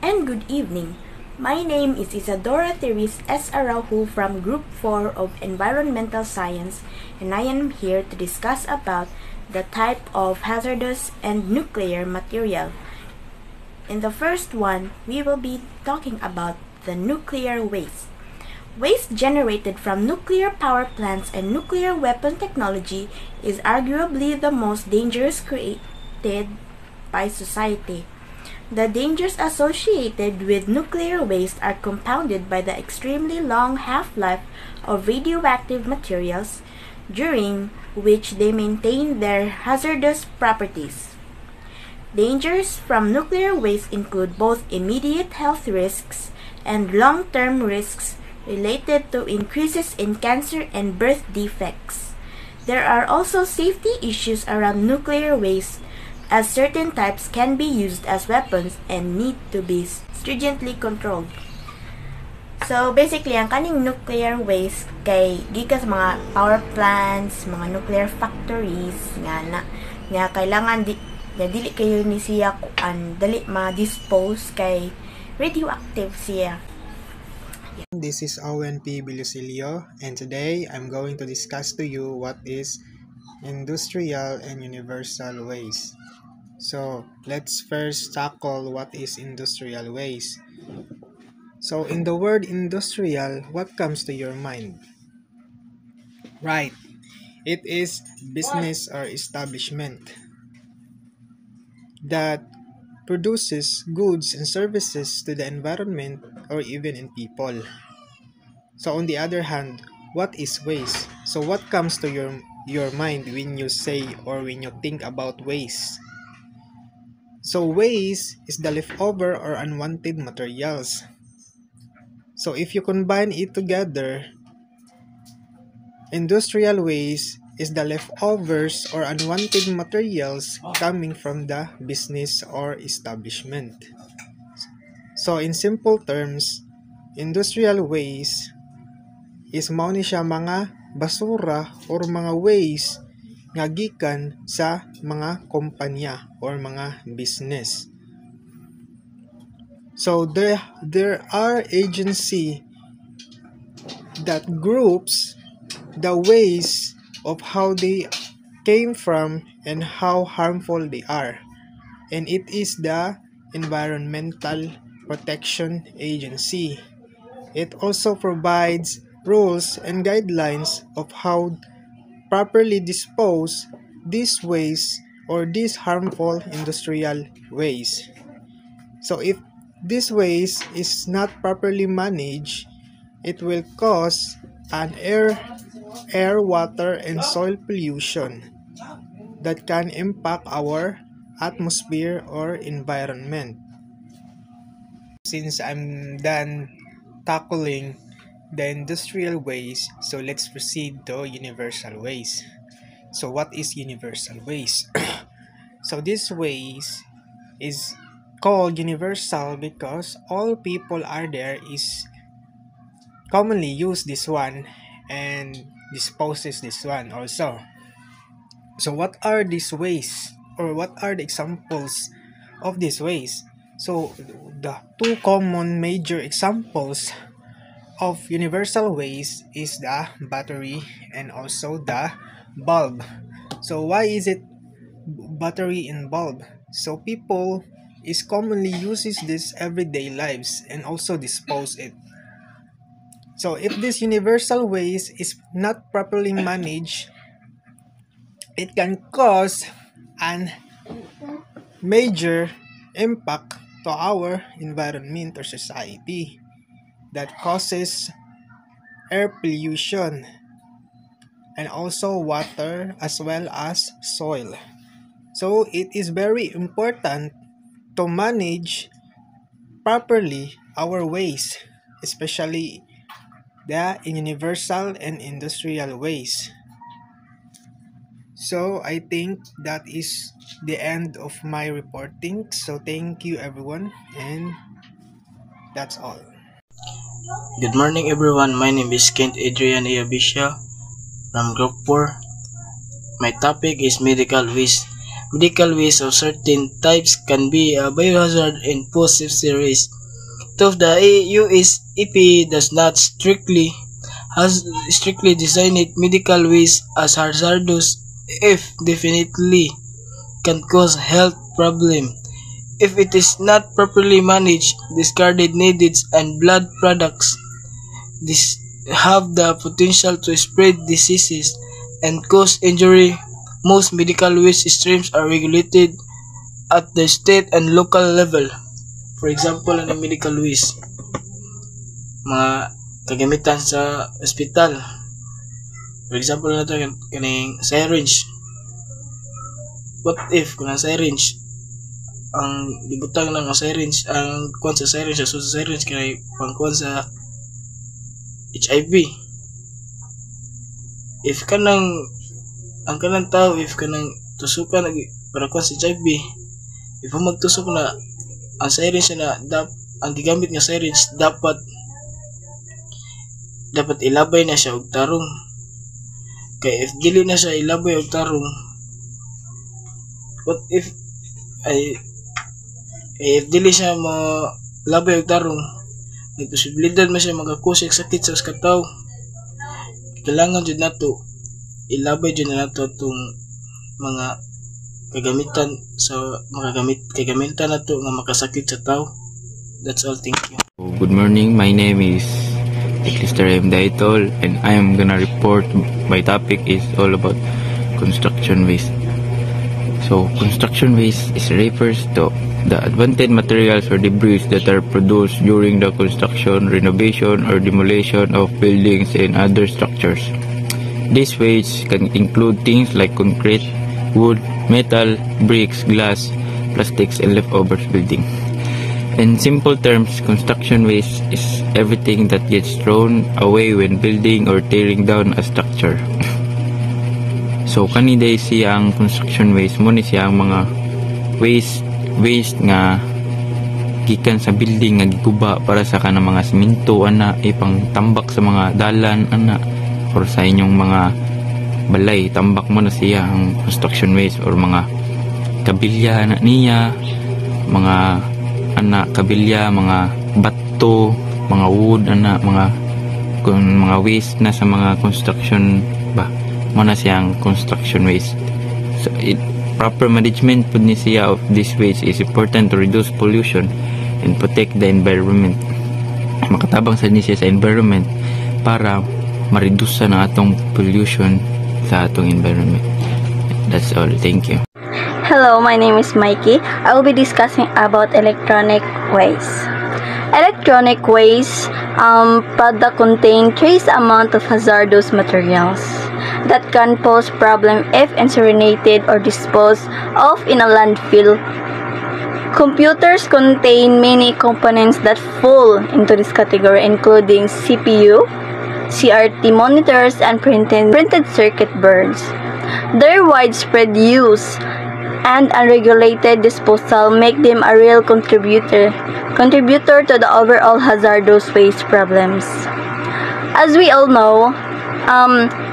and good evening. My name is Isadora Therese S. Araujo from Group 4 of Environmental Science, and I am here to discuss about the type of hazardous and nuclear material. In the first one, we will be talking about the nuclear waste. Waste generated from nuclear power plants and nuclear weapon technology is arguably the most dangerous created by society. The dangers associated with nuclear waste are compounded by the extremely long half-life of radioactive materials, during which they maintain their hazardous properties. Dangers from nuclear waste include both immediate health risks and long-term risks related to increases in cancer and birth defects. There are also safety issues around nuclear waste, as certain types can be used as weapons and need to be stringently controlled. So basically, ang kaning nuclear waste kay gikan sa mga power plants, mga nuclear factories nga kailangan dili kayo ni siya dali ma-dispose kay radioactive siya. This is Owen P. Bilusilio, and today I'm going to discuss to you what is industrial and universal waste. So let's first tackle what is industrial waste. So in the word industrial, what comes to your mind? Right, it is business or establishment that produces goods and services to the environment or even in people. So on the other hand, what is waste? So what comes to your mind when you say or when you think about waste? So waste is the leftover or unwanted materials. So if you combine it together, industrial waste is the leftovers or unwanted materials coming from the business or establishment. So in simple terms, industrial waste is mao ni siya mga basura or mga waste nga gikan sa mga kompanya or mga business. So there are agency that groups the waste of how they came from and how harmful they are, and it is the Environmental Protection Agency. It also provides rules and guidelines of how properly dispose this waste or this harmful industrial waste. So if this waste is not properly managed, it will cause an air, water, and soil pollution that can impact our atmosphere or environment. Since I'm done tackling the industrial waste, so let's proceed to universal waste. So what is universal waste? So this waste is called universal because all people are there is commonly use this one and disposes this one also. So what are these waste, or what are the examples of this waste? So the two common major examples of universal waste is the battery and also the bulb. So why is it battery and bulb? So people is commonly uses this everyday lives and also dispose it. So if this universal waste is not properly managed, it can cause an major impact to our environment or society that causes air pollution and also water as well as soil. So it is very important to manage properly our waste, especially the universal and industrial waste. So I think that is the end of my reporting. So thank you everyone, and that's all. Good morning everyone, my name is Kent Adrian Iabisha from Group 4. My topic is medical waste. medical waste of certain types can be a biohazard and pose safety risk. Two of the US EPA does not strictly designate medical waste as hazardous if definitely can cause health problem. If it is not properly managed, discarded needles and blood products have the potential to spread diseases and cause injury. Most medical waste streams are regulated at the state and local level. For example, ang medical waste, mga kagamitan sa ospital. For example, na ito, kaning syringe. What if kung ang syringe, ang libutang ng syringe, ang kuwan sa syringe, sa syringe kay pangkuwan sa HIV. If ang kanang tao, if kanang tusukan para kuwan sa HIV, if magtusok na ang syringe na ang gigamit nga syringe dapat ilabay na siya og tarong. Kay if dili na siya ilabay og tarong, what if if dili siya mo labay og tarong, may posibilidad man siya magakusik sakit sa kataw. Kailangan jud nato ilabay jud nato itong mga kagamitan sa kagamitan nato nga makasakit sa tao. That's all, thank you. Good morning, my name is Lister M. Daitol and I am gonna report. My topic is all about construction waste. So construction waste refers to the advantage materials or debris that are produced during the construction, renovation or demolition of buildings and other structures. These waste can include things like concrete, wood, metal, bricks, glass, plastics and leftovers building. In simple terms, construction waste is everything that gets thrown away when building or tearing down a structure. So kaniday siya ang construction waste mo ni siya ang mga waste nga gikan sa building nga giguba para sa kanang mga siminto ana ipang tambak sa mga dalan ana or sa inyong mga balay, tambak mo na siya ang construction waste or mga kabilya na niya, mga kabilya, mga bato, mga wood mga waste na sa mga construction mo na siyang construction waste. So proper management pud ni siya of this waste is important to reduce pollution and protect the environment. Makatabang sa ni siya sa environment para ma-reduce na atong pollution sa atong environment. That's all. Thank you. Hello, my name is Mikey. I will be discussing about electronic waste. Electronic waste product contain trace amount of hazardous materials that can pose problem if incinerated or disposed of in a landfill. Computers contain many components that fall into this category, including CPU, CRT monitors, and printed circuit boards. Their widespread use and unregulated disposal make them a real contributor to the overall hazardous waste problems. As we all know,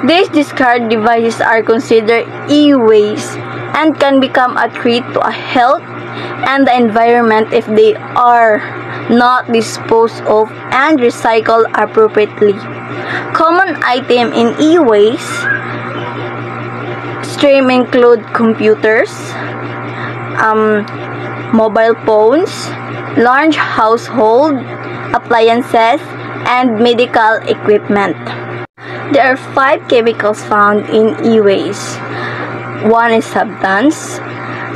these discard devices are considered e-waste and can become a threat to a health and the environment if they are not disposed of and recycled appropriately. Common item in e-waste stream include computers, mobile phones, large household appliances, and medical equipment. There are 5 chemicals found in e-waste. One is substance.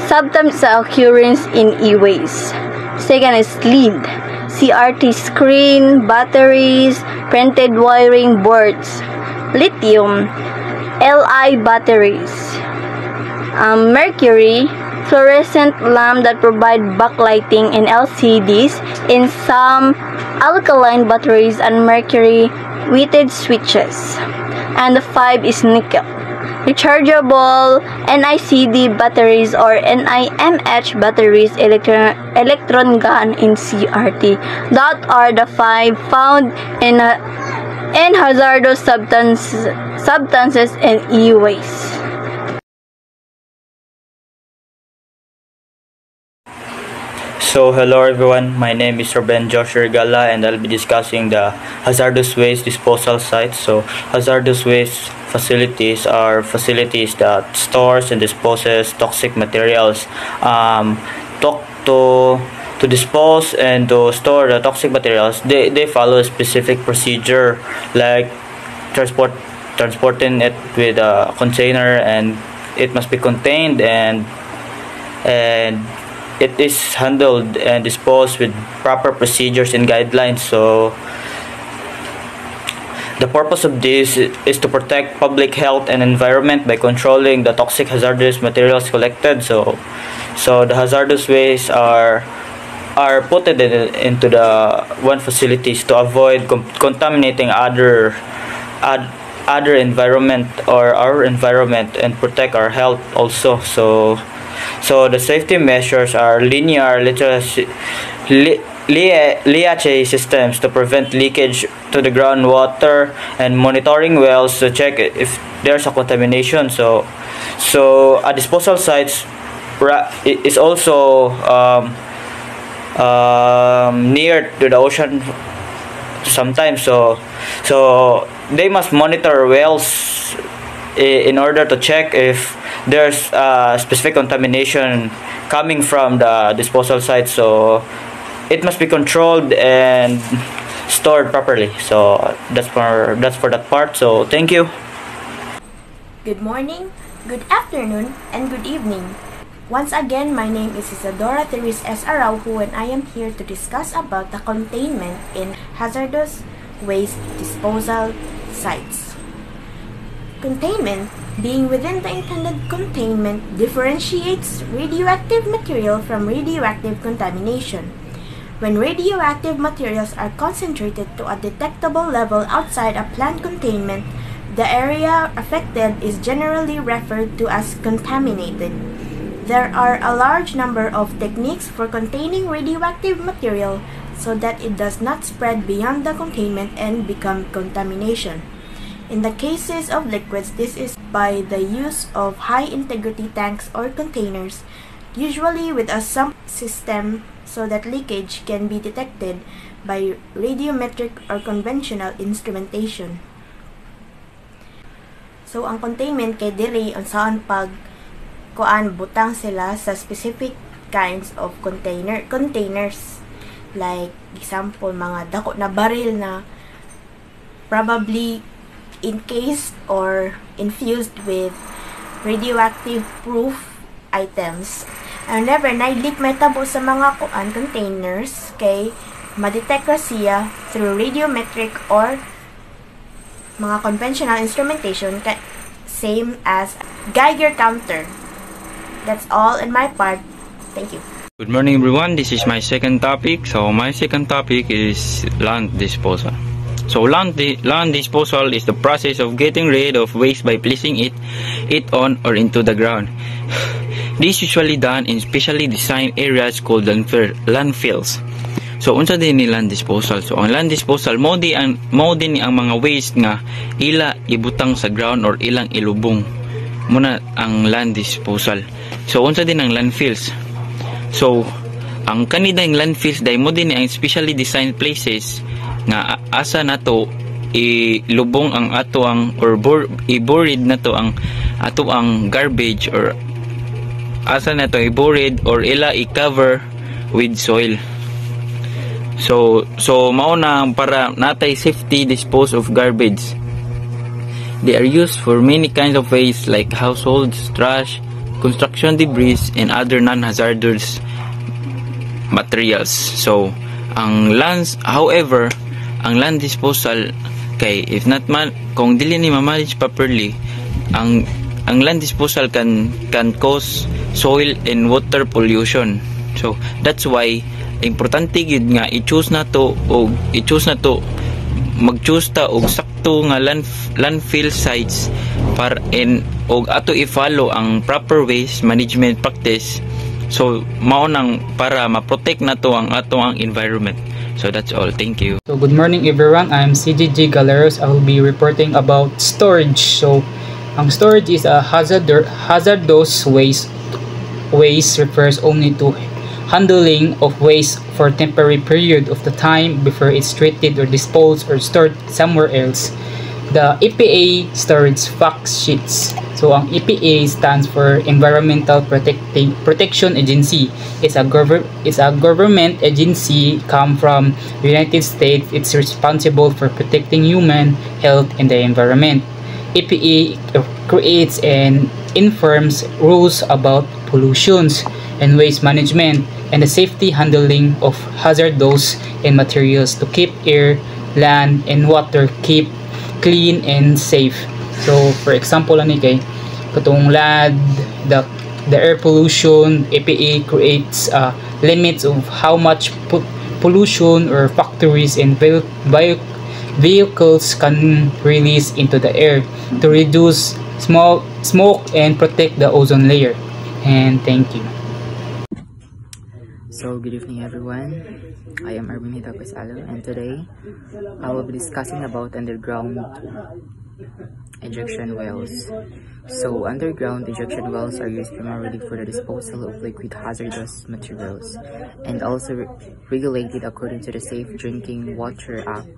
Substance occurrence in e-waste. Second is lead, CRT screen, batteries, printed wiring boards, lithium, Li batteries, mercury, fluorescent lamp that provide backlighting, and LCDs in some alkaline batteries and mercury weighted switches. And the 5 is nickel, rechargeable NICD batteries or NIMH batteries, electron gun in CRT. That are the 5 found in hazardous substances in e-waste. So hello everyone, my name is Ruben Joshua Gala and I'll be discussing the hazardous waste disposal sites. So hazardous waste facilities are facilities that stores and disposes toxic materials. To dispose and to store the toxic materials, they follow a specific procedure like transporting it with a container, and it must be contained and it is handled and disposed with proper procedures and guidelines. So the purpose of this is to protect public health and environment by controlling the toxic hazardous materials collected. So the hazardous waste are put into the one facilities to avoid contaminating other environment or our environment and protect our health also. So the safety measures are linear leachate systems to prevent leakage to the groundwater, and monitoring wells to check if there's a contamination. So a disposal sites is also near to the ocean sometimes. So they must monitor wells in order to check if there's specific contamination coming from the disposal site. So it must be controlled and stored properly. So that's for that part. So thank you. Good morning, good afternoon, and good evening. Once again, my name is Isadora Therese S. Araujo, and I am here to discuss about the containment in hazardous waste disposal sites. Containment, being within the intended containment, differentiates radioactive material from radioactive contamination. When radioactive materials are concentrated to a detectable level outside a planned containment, the area affected is generally referred to as contaminated. There are a large number of techniques for containing radioactive material so that it does not spread beyond the containment and become contamination. In the cases of liquids, this is by the use of high-integrity tanks or containers, usually with a sump system so that leakage can be detected by radiometric or conventional instrumentation. So, ang containment kay diri unsaan pag butang sila sa specific kinds of containers. Like, example, mga dako na baril na probably encased or infused with radioactive proof items. And never na-leak may tabo sa mga containers kay madetect ra siya through radiometric or mga conventional instrumentation, same as Geiger counter. That's all in my part. Thank you. Good morning everyone, this is my second topic. So my second topic is land disposal. So land disposal is the process of getting rid of waste by placing it on or into the ground. This is usually done in specially designed areas called landfills. So unsa din ni land disposal? So ang land disposal mo din ang mga waste nga ila ibutang sa ground or ilang ilubong. Muna ang land disposal. So unsa din ang landfills? So ang kanidang landfills dai mo din ang specially designed places nga asa nato ilubong ang ato ang or i-buried nato ang ato ang garbage, or asa nato i-buried or ila i-cover with soil. So mao na para natay safety dispose of garbage. They are used for many kinds of waste like households, trash, construction debris, and other non-hazardous materials. So however, ang land disposal kay if not man kung dili ni ma-manage properly, ang land disposal can cause soil and water pollution. So that's why importante gid nga i-choose na to mag-choose ta og sakto nga landfill sites para og ato i-follow ang proper waste management practice. So mao nang para ma-protect nato ang ato ang environment. So that's all. Thank you. So good morning everyone. I'm CGG Galeros. I will be reporting about storage. So ang storage is a hazardous waste refers only to handling of waste for temporary period of the time before it's treated or disposed or stored somewhere else. The EPA storage fact sheets. So ang EPA stands for Environmental Protection Agency. It's a government agency come from the United States. It's responsible for protecting human health and the environment. EPA creates and informs rules about pollutions and waste management and the safety handling of hazardous and materials to keep air, land, and water keep clean and safe. So for example ani kay katong land, the air pollution, EPA creates limits of how much pollution or factories and vehicles can release into the air to reduce smoke and protect the ozone layer. And thank you. So good evening everyone, I am Arminita Pesalo, and today I will be discussing about underground injection wells. So underground injection wells are used primarily for the disposal of liquid hazardous materials and also regulated according to the Safe Drinking Water Act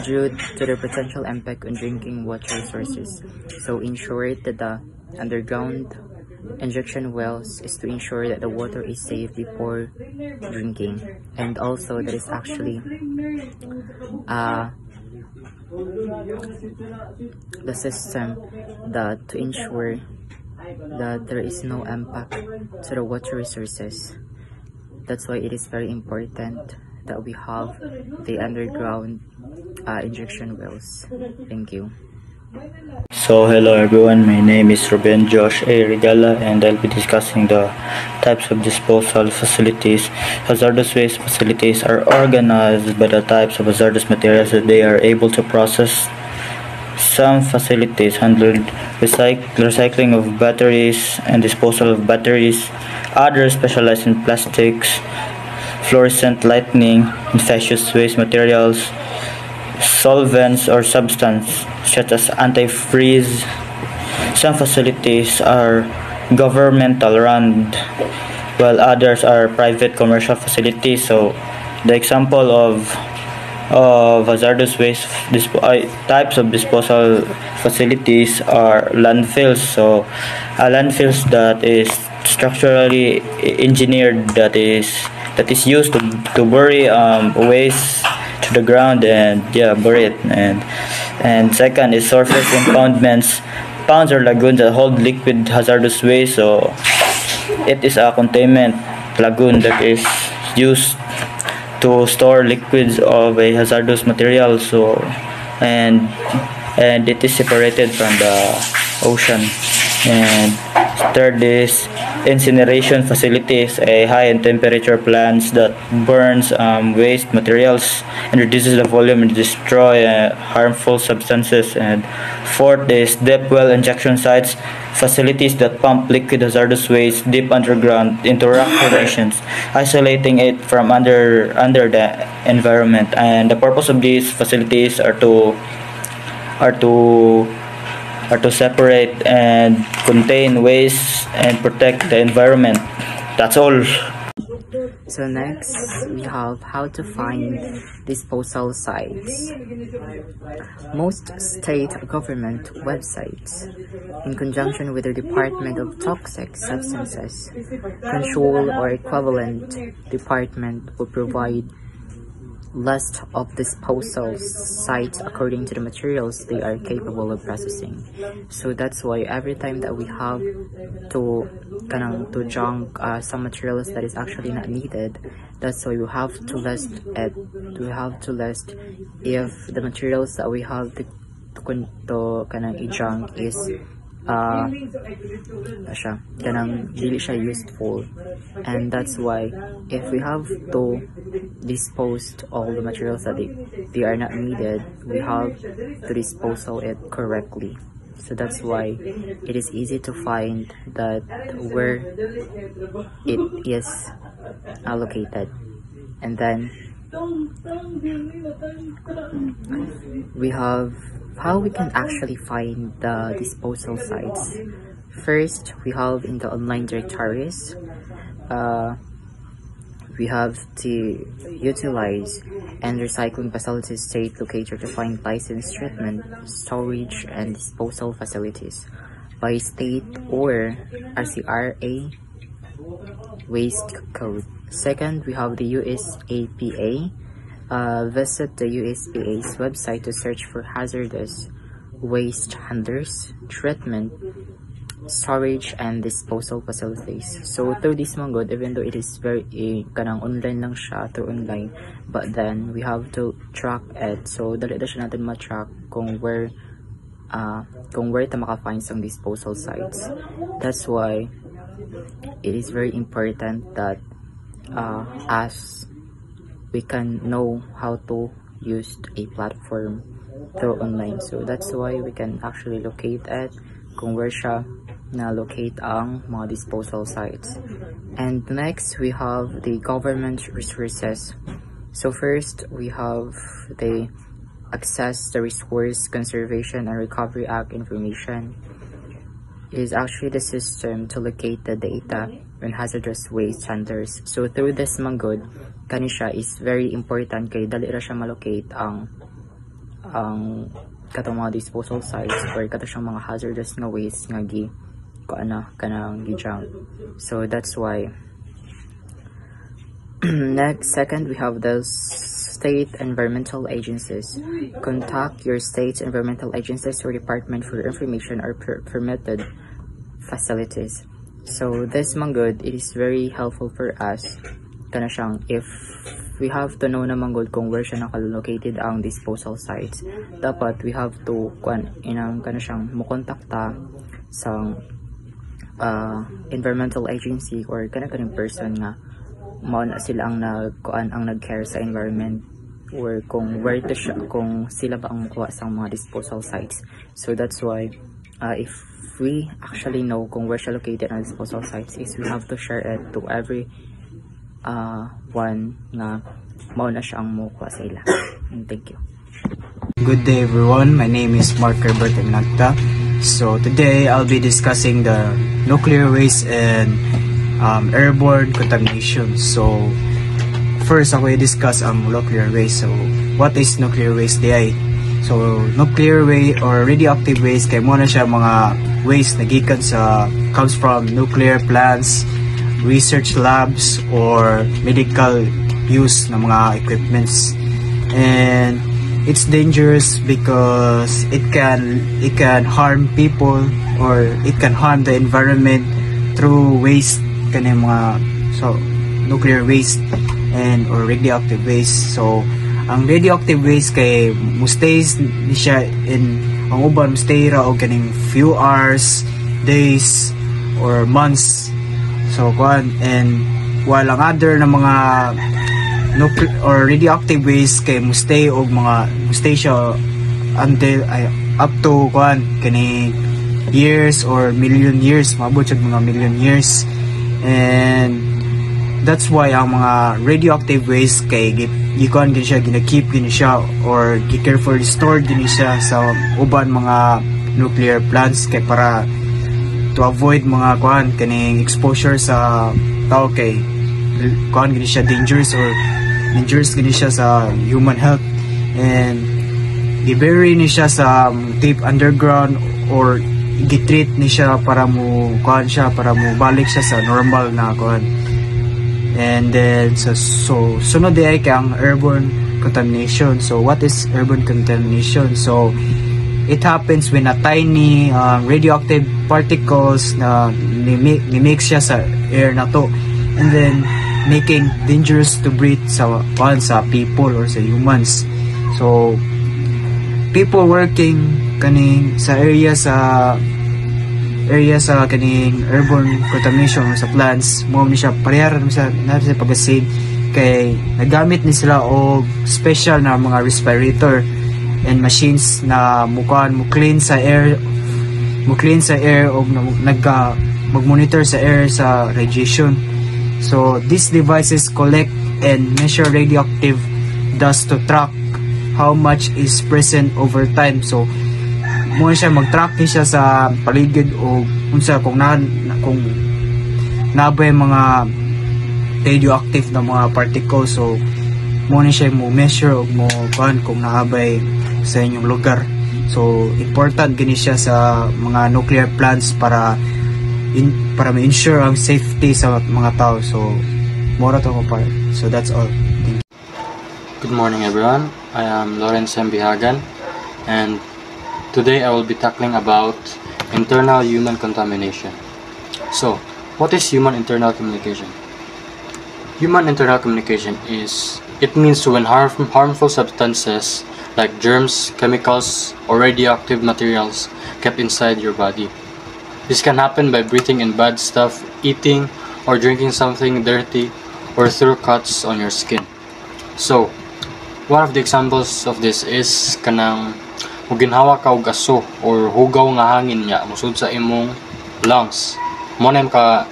due to their potential impact on drinking water resources. So in short, that the underground injection wells is to ensure that the water is safe before drinking, and also that is actually the system that to ensure that there is no impact to the water resources. That's why it is very important that we have the underground injection wells. Thank you. So hello everyone, my name is Ruben Josh A. Regala, and I'll be discussing the types of disposal facilities. Hazardous waste facilities are organized by the types of hazardous materials that they are able to process. Some facilities handle recycling of batteries and disposal of batteries. Others specialize in plastics, fluorescent lighting, infectious waste materials, solvents or substance such as antifreeze. Some facilities are governmental run, while others are private commercial facilities. So the example of hazardous waste types of disposal facilities are landfills. So landfills that is structurally engineered, that is used to bury waste to the ground and bury it. And second is surface impoundments, ponds or lagoons that hold liquid hazardous waste. So it is a containment lagoon that is used to store liquids of a hazardous material. So and it is separated from the ocean. And third is incineration facilities, a high in temperature plants that burns waste materials and reduces the volume and destroy harmful substances. And fourth is deep well injection sites, facilities that pump liquid hazardous waste deep underground into rock formations, isolating it from under the environment. And the purpose of these facilities are to separate and contain waste and protect the environment. That's all. So next, we have how to find disposal sites. Most state government websites, in conjunction with the Department of Toxic Substances Control or equivalent department, will provide list of disposal sites according to the materials they are capable of processing. So that's why every time that we have to junk some materials that is actually not needed, that's why we have to list it. We have to list if the materials that we have to i-junk is dili siya useful. And that's why if we have to dispose all the materials that they are not needed, we have to dispose of it correctly. So that's why it is easy to find that where it is allocated. And then we have how we can actually find the disposal sites. First, we have in the online directories, we have to utilize and recycling facilities state locator to find licensed treatment, storage, and disposal facilities by state or RCRA waste code. Second, we have the USAPA. Visit the USAPA's website to search for hazardous waste handlers, treatment, storage, and disposal facilities. So through this mga good, even though it is very kanang online lang siya, through online, but then we have to track it. So dali na siya natin ma-track kung where ta maka-find some disposal sites. That's why it is very important that as we can know how to use a platform through online. So that's why we can actually locate it kung where siya na-locate ang mga disposal sites. And next, we have the government resources. So first, we have the Access the Resource Conservation and Recovery Act information. It is actually the system to locate the data on hazardous waste handlers. So through this mga good, kani siya is very important kay dali ra siya malocate ang katong mga disposal sites or katong mga hazardous nga waste nga kanang gijang. So that's why. Next, second, we have the state environmental agencies. Contact your state environmental agencies or department for information or permitted facilities. So this mga good, it is very helpful for us kana siyang if we have to know naman good kung where siya nakalocated ang disposal sites, dapat we have to kana siyang mukontakta sa environmental agency or kanang person nga mao na sila ang nag-care sa environment or kung where to siya, kung sila ba ang mukuha sa mga disposal sites. So that's why if we actually know kung where siya located ang disposal sites, is we have to share it to every one nga mao na siya ang mukuha sa ila. And thank you. Good day everyone, my name is Mark Herbert Ignacta. So today I'll be discussing the nuclear waste and airborne contamination. So first ako i-discuss ang nuclear waste. So what is nuclear waste day? So nuclear waste or radioactive waste kay mo na siya mga waste na gikan sa comes from nuclear plants, research labs or medical use ng mga equipments. And it's dangerous because it can harm people or it can harm the environment through waste kaning mga nuclear waste and or radioactive waste. So ang radioactive waste kay mustays ni siya in ang uban mustay ra og kaning few hours, days or months. So and while ang other na mga nuclear or radioactive waste kay mustay siya until up to kani years or million years, maabot siya mga million years. And that's why ang mga radioactive waste kay gikuan gini siya, gina-keep gini siya or gi-carefully stored gini siya sa uban mga nuclear plants kay para to avoid mga kaning exposure sa tao kay gini siya dangerous gini siya sa human health. And i-bury ni siya sa deep underground or gitreat ni siya para mo balik siya sa normal na And then so sunod ay kang airborne contamination. So what is airborne contamination? So it happens when a tiny radioactive particles na ni-mix siya sa air na to, and then making dangerous to breathe sa people or sa humans. So people working kaning sa area sa kaning airborne contamination sa plants, mo ni siya parehara sa pag-save kay nagamit ni sila og special na mga respirator and machines na mo clean sa air og mag-monitor sa air sa radiation. So these devices collect and measure radioactive dust to track how much is present over time. So mo siya mag-track ni siya sa paligid o unsa kung nabay mga radioactive na mga particles. So mo na siya mo measure o mo kung naabay sa inyong lugar. So important gani siya sa mga nuclear plants para ma-ensure ang safety sa mga tao. So mora to mo part. So that's all. Thank you. Good morning everyone. I am Lawrence M. Bihagan, and today I will be tackling about internal human contamination. So, what is human internal communication? Human internal communication means when harmful substances like germs, chemicals, or radioactive materials kept inside your body. This can happen by breathing in bad stuff, eating or drinking something dirty, or through cuts on your skin. So, one of the examples of this is kanang ginhawa ka og aso or hugaw nga hangin niya musud sa imong lungs. Mo na ka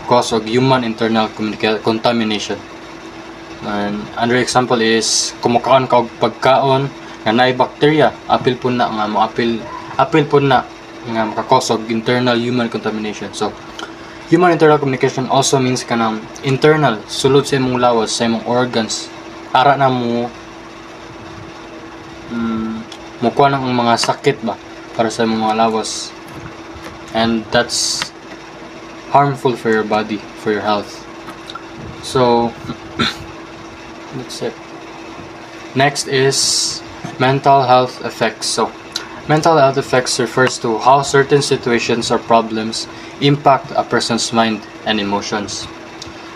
cause of human internal contamination. And another example is kumukaan ka og pagkaon nga naay bacteria, apil po na nga mo apil po na nga maka-cause of internal human contamination. So human internal communication also means kanang internal, sulod sa imong lawas, sa imong organs, ara na mo mukuha ng mga sakit ba para sa imong mga lawas, and that's harmful for your body, for your health. So that's it. Next is mental health effects. So mental health effects refers to how certain situations or problems impact a person's mind and emotions.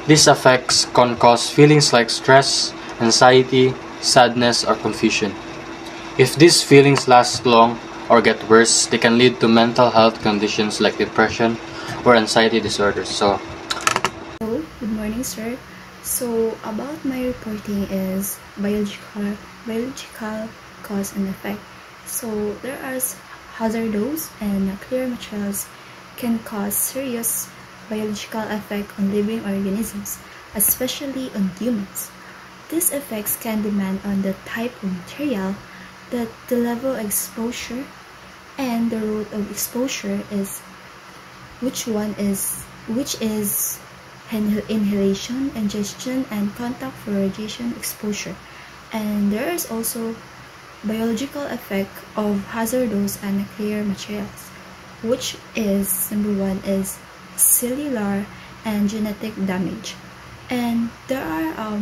These effects can cause feelings like stress, anxiety, sadness, or confusion. If these feelings last long or get worse, they can lead to mental health conditions like depression or anxiety disorders. So, good morning, sir. So, about my reporting is biological cause and effect. So, there are hazardous and nuclear materials can cause serious biological effect on living organisms, especially on humans. These effects can depend on the type of material, the level of exposure, and the route of exposure which is inhalation, ingestion, and contact for radiation exposure. And there is also biological effect of hazardous and nuclear materials, which is number one is cellular and genetic damage. And there are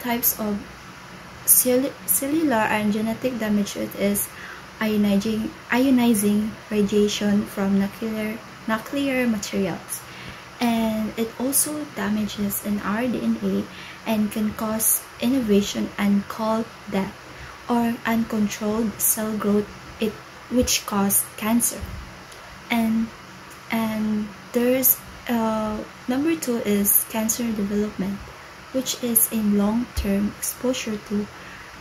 types of cellular and genetic damage. It is ionizing radiation from nuclear materials, and it also damages in our DNA and can cause innervation and called death or uncontrolled cell growth, which cause cancer. And there's number two is cancer development, which is in long-term exposure to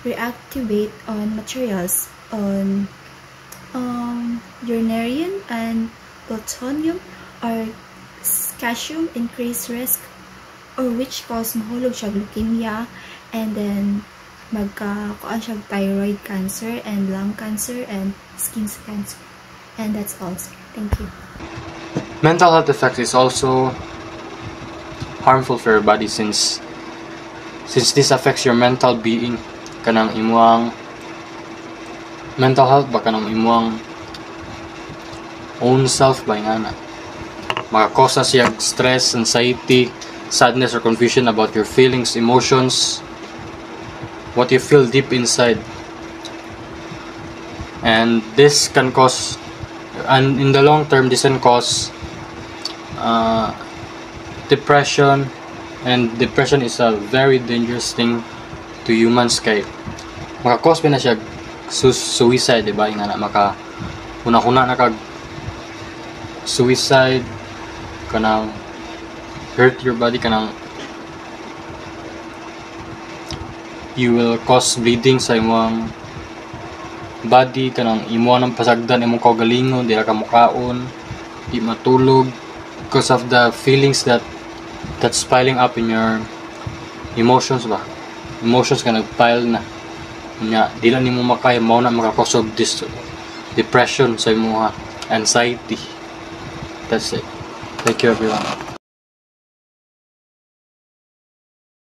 reactivate on materials on uranarium and plutonium or calcium, increased risk, or which cause mahulog siya leukemia, and then magkakuan siya thyroid cancer and lung cancer and skin cancer. And that's all. Thank you. mental health effects is also harmful for your body since this affects your mental being, kanang imuang mental health ba, kanang imuang own self ba nga na makakosa siya stress, anxiety, sadness, or confusion about your feelings, emotions, what you feel deep inside. And this can cause, and in the long term, this can cause depression, and depression is a very dangerous thing to humans kay maka-cause pa na siya suicide, diba? Nga na maka una-una na kag suicide, kanang hurt your body, kanang you will cause bleeding sa imong body, kanang imo nang pasagdan imong kaugalingon, dira ka mukaon, di matulog because of the feelings that's piling up in your emotions ba. Emotions ka nagpile na nya dila nimo makaya, mao na maka-cause of this depression sa imo, anxiety. That's it. Thank you everyone.